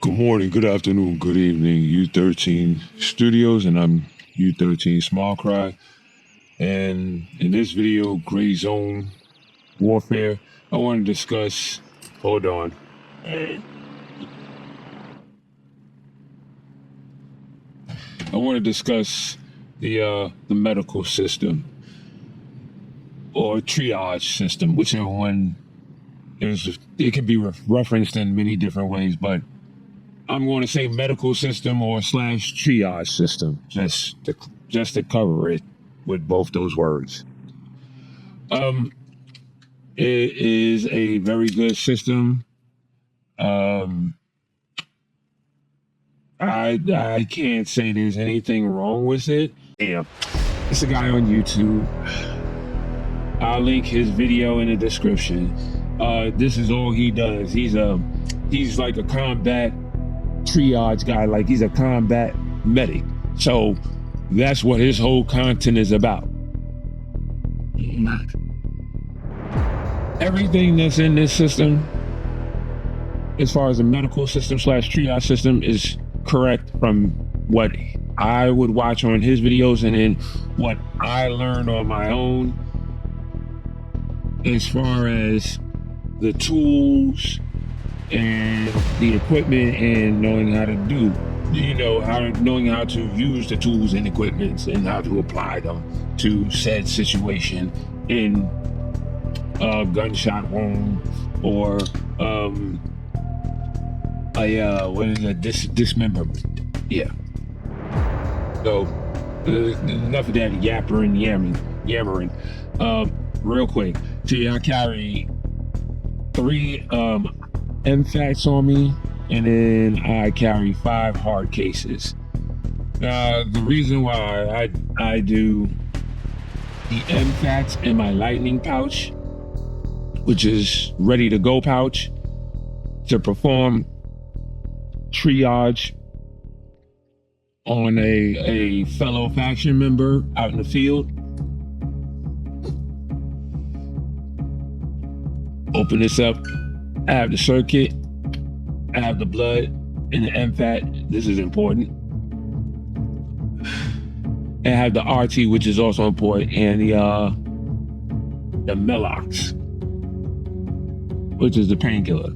Good morning, good afternoon, good evening, U13 Studios, and I'm U13 Small Cry. And in this video, Gray Zone Warfare, I want to discuss, hold on. I want to discuss the medical system or triage system, whichever one it can be referenced in many different ways, but I'm going to say medical system or / triage system, just to cover it with both those words. It is a very good system. I can't say there's anything wrong with it. Yeah, it's a guy on YouTube. I'll link his video in the description. This is all he does. He's like a combat triage guy, like he's a combat medic. So that's what his whole content is about. Everything that's in this system, as far as the medical system / triage system, is correct from what I would watch on his videos and then what I learned on my own, as far as the tools and the equipment and knowing how to do, knowing how to use the tools and equipments and how to apply them to said situation in a gunshot wound or dismemberment. Yeah. So enough of that yammering. Real quick. See, I carry 3 MFATs on me, and then I carry 5 hard cases. Now, the reason why I do the MFATs in my lightning pouch, which is ready to go pouch, to perform triage on a fellow faction member out in the field. Open this up. I have the circuit, I have the blood and the MFAT. This is important. And I have the RT, which is also important, and the Melox, which is the painkiller.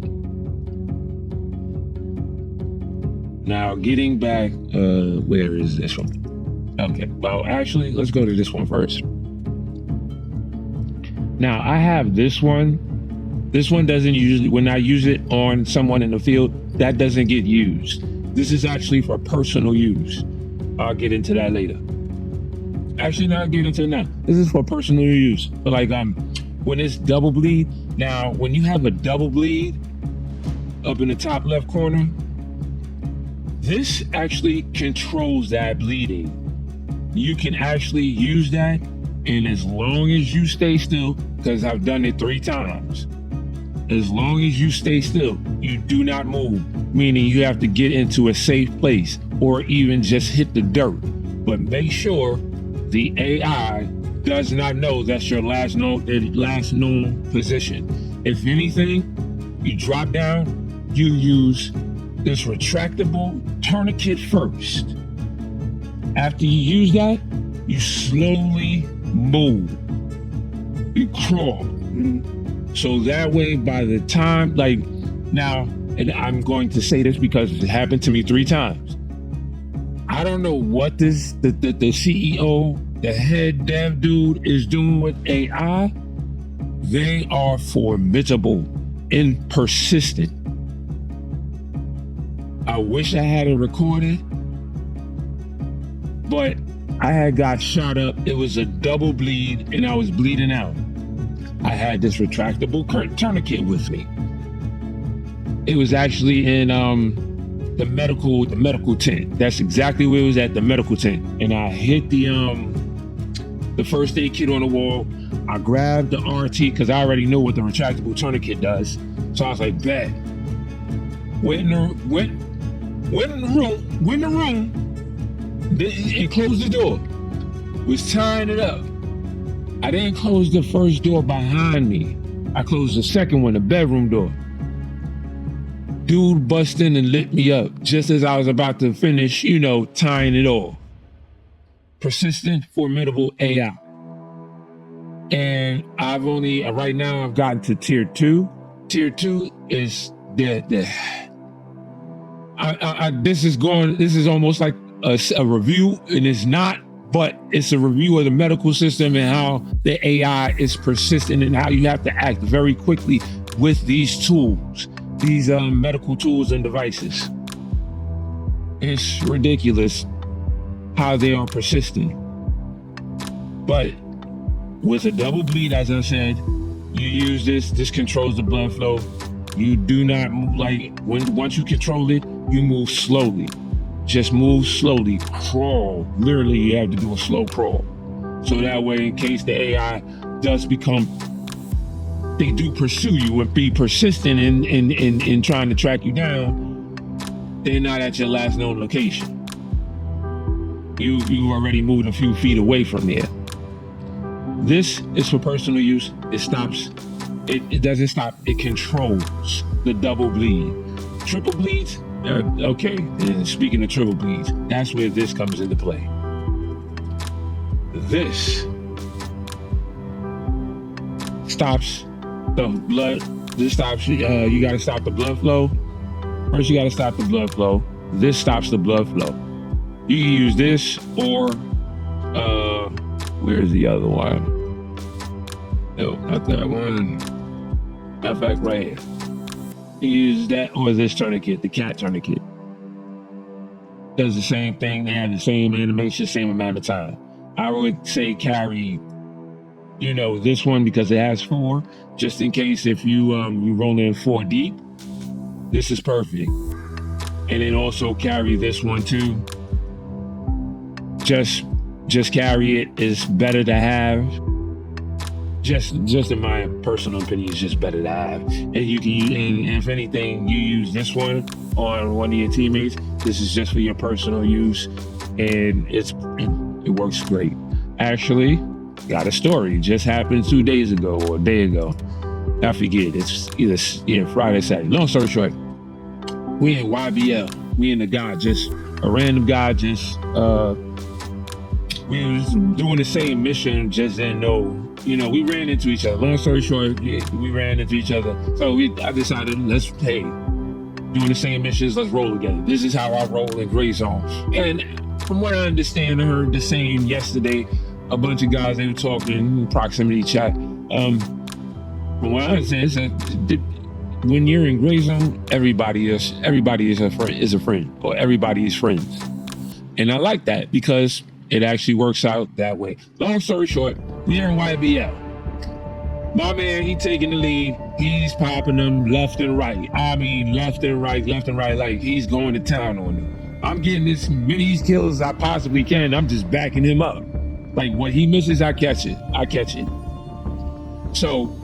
Now, getting back, where is this one? Okay, well, actually, let's go to this one first. Now, I have this one. This one doesn't usually, when I use it on someone in the field, that doesn't get used. This is actually for personal use. I'll get into that later. Actually, not get into it now. This is for personal use. But like when it's double bleed, now when you have a double bleed up in the top left corner, this actually controls that bleeding. You can actually use that, and as long as you stay still, because I've done it 3 times, as long as you stay still, you do not move, meaning you have to get into a safe place or even just hit the dirt. But make sure the AI does not know that's your last known position. If anything, you drop down, you use this retractable tourniquet first. After you use that, you slowly move. You crawl. So that way, by the time, now, and I'm going to say this because it happened to me 3 times. I don't know what the CEO, the head dev dude is doing with AI. They are formidable and persistent. I wish I had it recorded, but I had got shot up. It was a double bleed and I was bleeding out. I had this retractable tourniquet with me. It was actually in the medical tent. That's exactly where it was at, the medical tent. And I hit the first aid kit on the wall. I grabbed the RT because I already know what the retractable tourniquet does. So I was like, bet. Went in the room, and closed the door. Was tying it up. I didn't close the first door behind me. I closed the second one, the bedroom door. Dude bust in and lit me up just as I was about to finish, tying it all. Persistent, formidable AI. And right now I've gotten to tier 2. Tier 2 is this is almost like a review, and it's not, but it's a review of the medical system and how the AI is persistent and how you have to act very quickly with these tools, these medical tools and devices. It's ridiculous how they are persistent. But with a double bleed, as I said, you use this controls the blood flow. You do not move once you control it, you move slowly. Just move slowly, crawl. Literally, you have to do a slow crawl. So that way, in case the AI does they do pursue you and be persistent in trying to track you down, they're not at your last known location. You already moved a few feet away from there. This is for personal use. It stops. It doesn't stop. It controls the double bleed. Triple bleeds? Okay. And speaking of triple bleeds, that's where this comes into play. This stops the blood. This stops. You got to stop the blood flow. First, you got to stop the blood flow. This stops the blood flow. You can use this or where's the other one? No, not that one. Matter of fact, right here. You use that or this tourniquet, the cat tourniquet. Does the same thing. They have the same animation, same amount of time. I would say carry, this one because it has 4, just in case if you roll in 4 deep. This is perfect. And then also carry this one too. Just carry it. It's better to have. Just in my personal opinion, it's just better to have. And you can use, and if anything, you use this one on one of your teammates. This is just for your personal use, and it works great. Actually, got a story. Just happened 2 days ago or a day ago. I forget. It's either Friday, Saturday. Long story short, we in YBL. Me and the guy, just a random guy, we was doing the same mission, just didn't know. We ran into each other. Long story short, we ran into each other. So I decided, doing the same missions, let's roll together. This is how I roll in Gray Zone. And from what I understand, I heard the same yesterday. A bunch of guys, they were talking in proximity chat. From what I understand, when you're in Gray Zone, everybody is a friend, or everybody is friends. And I like that because it actually works out that way. Long story short, we're in YBL. My man, he taking the lead. He's popping them left and right. I mean, left and right, like he's going to town on them. I'm getting as many kills as I possibly can. I'm just backing him up. Like what he misses, I catch it. So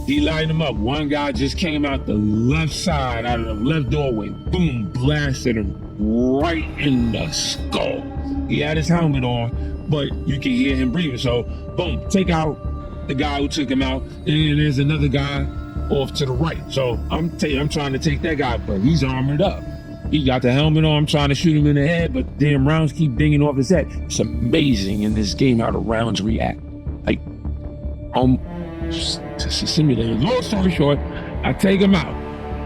he lined him up. One guy just came out the left side, out of the left doorway. Boom, blasted him right in the skull. He had his helmet on, but you can hear him breathing. So, boom, take out the guy who took him out, and then there's another guy off to the right. So I'm trying to take that guy, but he's armored up. He got the helmet on. I'm trying to shoot him in the head, but damn rounds keep dinging off his head. It's amazing in this game how the rounds react. Like, just a simulator. Long story short, I take him out.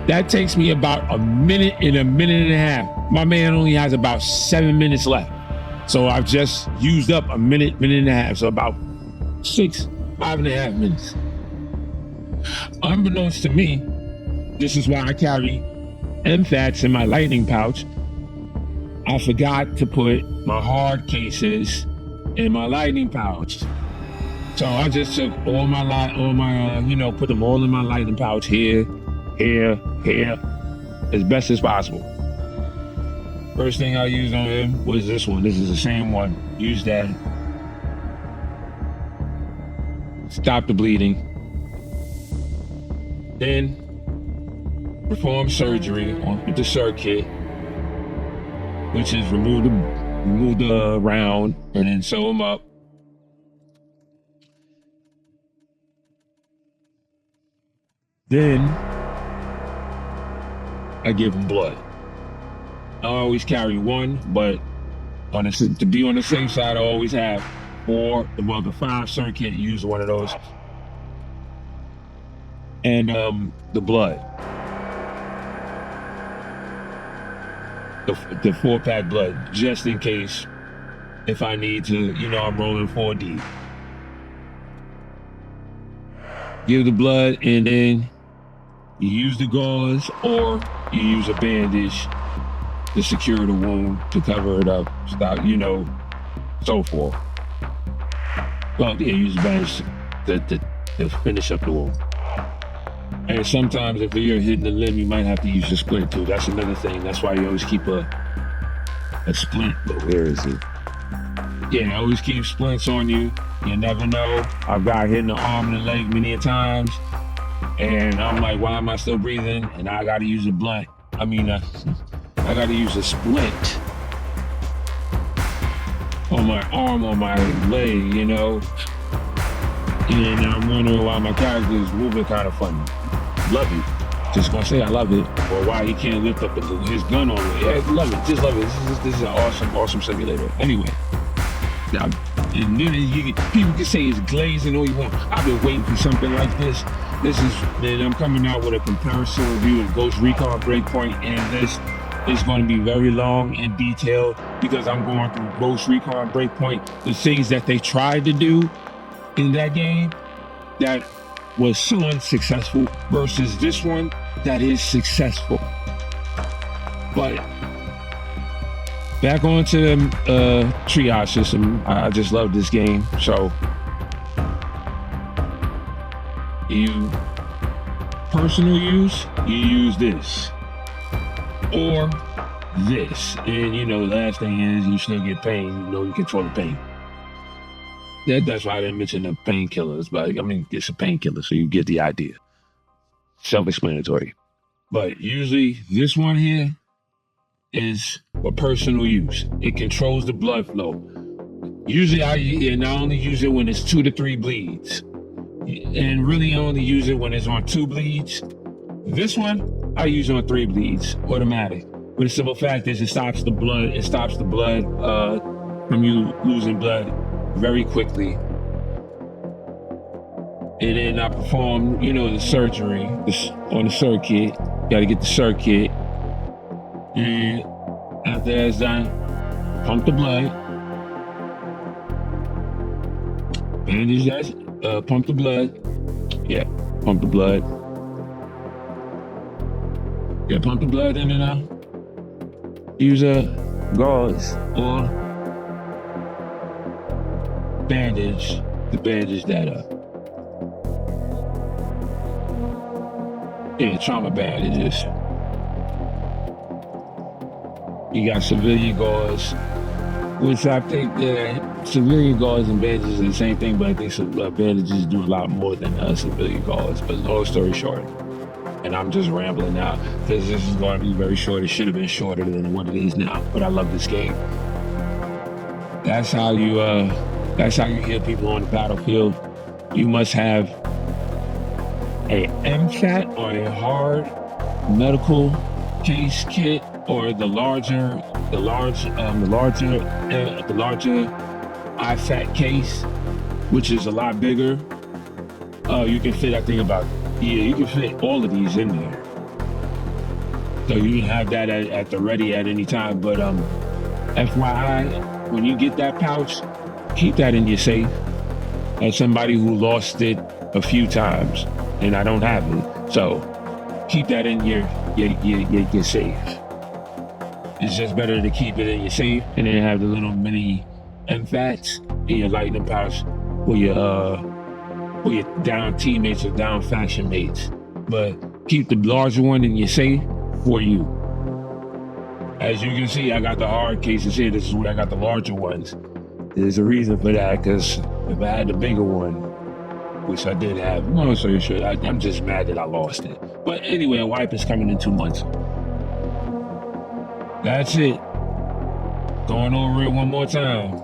That takes me about a minute and a half. My man only has about 7 minutes left. So I've just used up a minute and a half. So about 5.5 minutes. Unbeknownst to me, this is why I carry MFATs in my lightning pouch. I forgot to put my hard cases in my lightning pouch. So I just took put them all in my lightning pouch here, as best as possible. First thing I used on him was this one. This is the same one. Use that. Stop the bleeding. Then perform surgery on the circuit, which is remove the round and then sew them up. Then I give them blood. I always carry one, but to be on the safe side, I always have the 5 circuit, use one of those. And the blood. The 4-pack blood, just in case if I need to, I'm rolling 4D. Give the blood, and then you use the gauze or you use a bandage to secure the wound, to cover it up, stop, so forth. Well, yeah, use a bandage to finish up the wound. And sometimes if you're hitting the limb, you might have to use a splint too. That's another thing. That's why you always keep a splint. But where is it? Yeah, always keep splints on you. You never know. I've got hit in the arm and the leg many a times. And I'm like, why am I still breathing? And I got to use a blunt. I got to use a splint on my arm, on my leg, And I'm wondering why my character is moving kind of funny. Love it. Just gonna say I love it. Or why he can't lift up his gun on me. Yeah, love it. Just love it. This is an awesome simulator. Anyway. Now, and then people can say it's glazing all you want. I've been waiting for something like this. And I'm coming out with a comparison review of Ghost Recon Breakpoint, and this is going to be very long and detailed because I'm going through Ghost Recon Breakpoint, the things that they tried to do in that game that was so unsuccessful versus this one that is successful. But back onto the triage system. I just love this game. So you personal use, you use this or this, and the last thing is you still get pain. You control the pain. That's why I didn't mention the painkillers, but it's a painkiller, so you get the idea. Self-explanatory. But usually this one here is for personal use. It controls the blood flow. Usually I only use it when it's 2 to 3 bleeds. And really I only use it when it's on 2 bleeds. This one, I use on 3 bleeds, automatic. But the simple fact is it stops the blood from you losing blood very quickly. And then I perform, the surgery on the circuit. Gotta get the circuit. And after that's done, pump the blood. Bandage that, pump the blood. Yeah, pump the blood. Yeah, pump the blood in and out. Use a gauze or bandage to bandage that up. Yeah, trauma bandages. You got civilian gauze, which I think civilian gauze and bandages are the same thing, but I think bandages do a lot more than civilian gauze. But long story short, and I'm just rambling now because this is going to be very short. It should have been shorter than what it is now, but I love this game. That's how you heal people on the battlefield. You must have a MCAT or a hard medical case kit, or the larger IFAT case, which is a lot bigger. You can fit, you can fit all of these in there. So you can have that at the ready at any time. But FYI, when you get that pouch, keep that in your safe. As somebody who lost it a few times, and I don't have it, so keep that in your safe. It's just better to keep it in your safe and then have the little mini MFATs in your lightning pouch for your down teammates or down faction mates. But keep the larger one in your safe for you. As you can see, I got the hard cases here. This is where I got the larger ones. There's a reason for that, because if I had the bigger one, which I did have, I'm just mad that I lost it. But anyway, a wipe is coming in 2 months. That's it. Going over it one more time.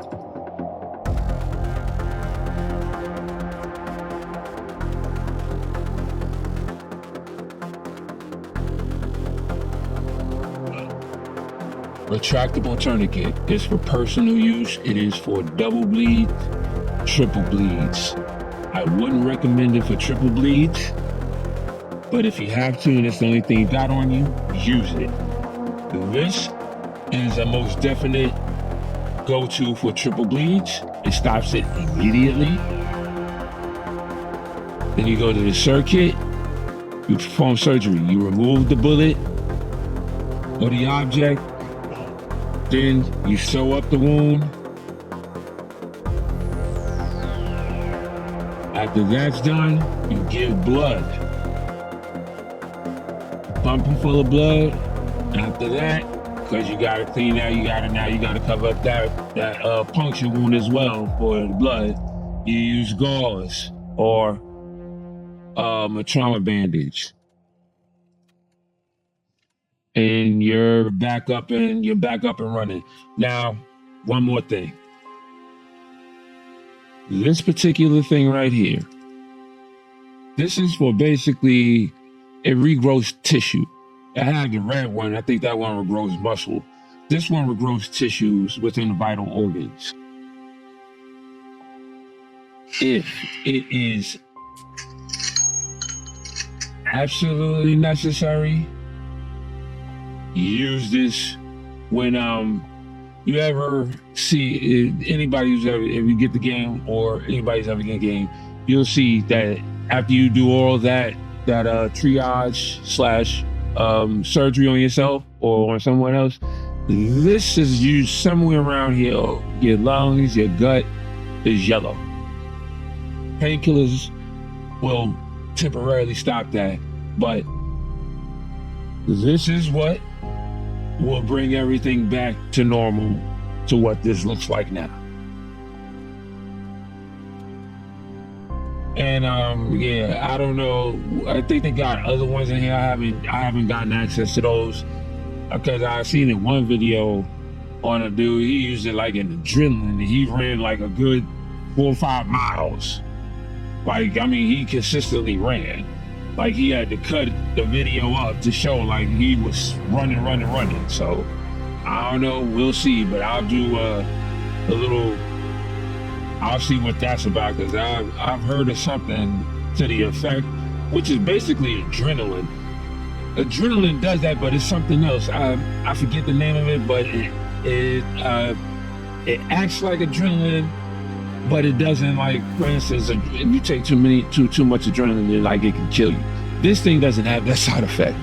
retractable tourniquet is for personal use. It is for double bleeds, triple bleeds. I wouldn't recommend it for triple bleeds, but if you have to and it's the only thing you got on you, use it. This is a most definite go-to for triple bleeds. It stops it immediately. Then you go to the circuit, you perform surgery. You remove the bullet or the object, then you sew up the wound. After that's done, you give blood. Pump them full of blood. After that, because you gotta clean that, you gotta cover up that puncture wound as well for the blood. You use gauze or a trauma bandage. And you're back up and running. Now, one more thing. This particular thing right here, this is for basically, it regrows tissue. I had the red one. I think that one regrows muscle. This one regrows tissues within the vital organs. If it is absolutely necessary, use this when you ever see anybody who's ever, if you get the game or anybody's ever getting the game, you'll see that after you do all that triage slash surgery on yourself or on someone else, this is used somewhere around here. Your lungs, your gut is yellow. Painkillers will temporarily stop that, but this is what will bring everything back to normal, to what this looks like now. And yeah, I don't know. I think they got other ones in here. I haven't gotten access to those because I seen in one video on a dude. He used it like an adrenaline. He ran like a good 4 or 5 miles. Like, I mean, he consistently ran. Like, he had to cut the video up to show like he was running. So I don't know, we'll see, but I'll do I'll see what that's about, because I've heard of something to the effect, which is basically adrenaline. Adrenaline does that, but it's something else. I forget the name of it, but it acts like adrenaline, but it doesn't. Like, for instance, if you take too much adrenaline, like, it can kill you. This thing doesn't have that side effect.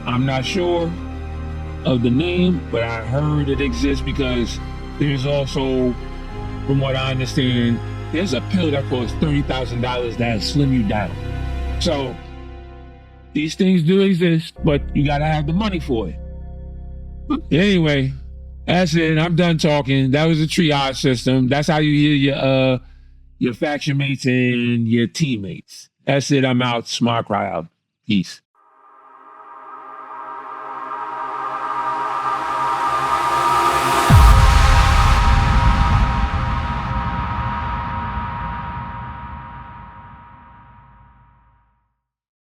I'm not sure of the name, but I heard it exists because there's also, from what I understand, there's a pill that costs $30,000 that'll slim you down. So these things do exist, but you gotta have the money for it. Anyway, that's it. I'm done talking. That was a triage system. That's how you heal your faction mates and your teammates. That's it. I'm out. Smart Cry out. Peace.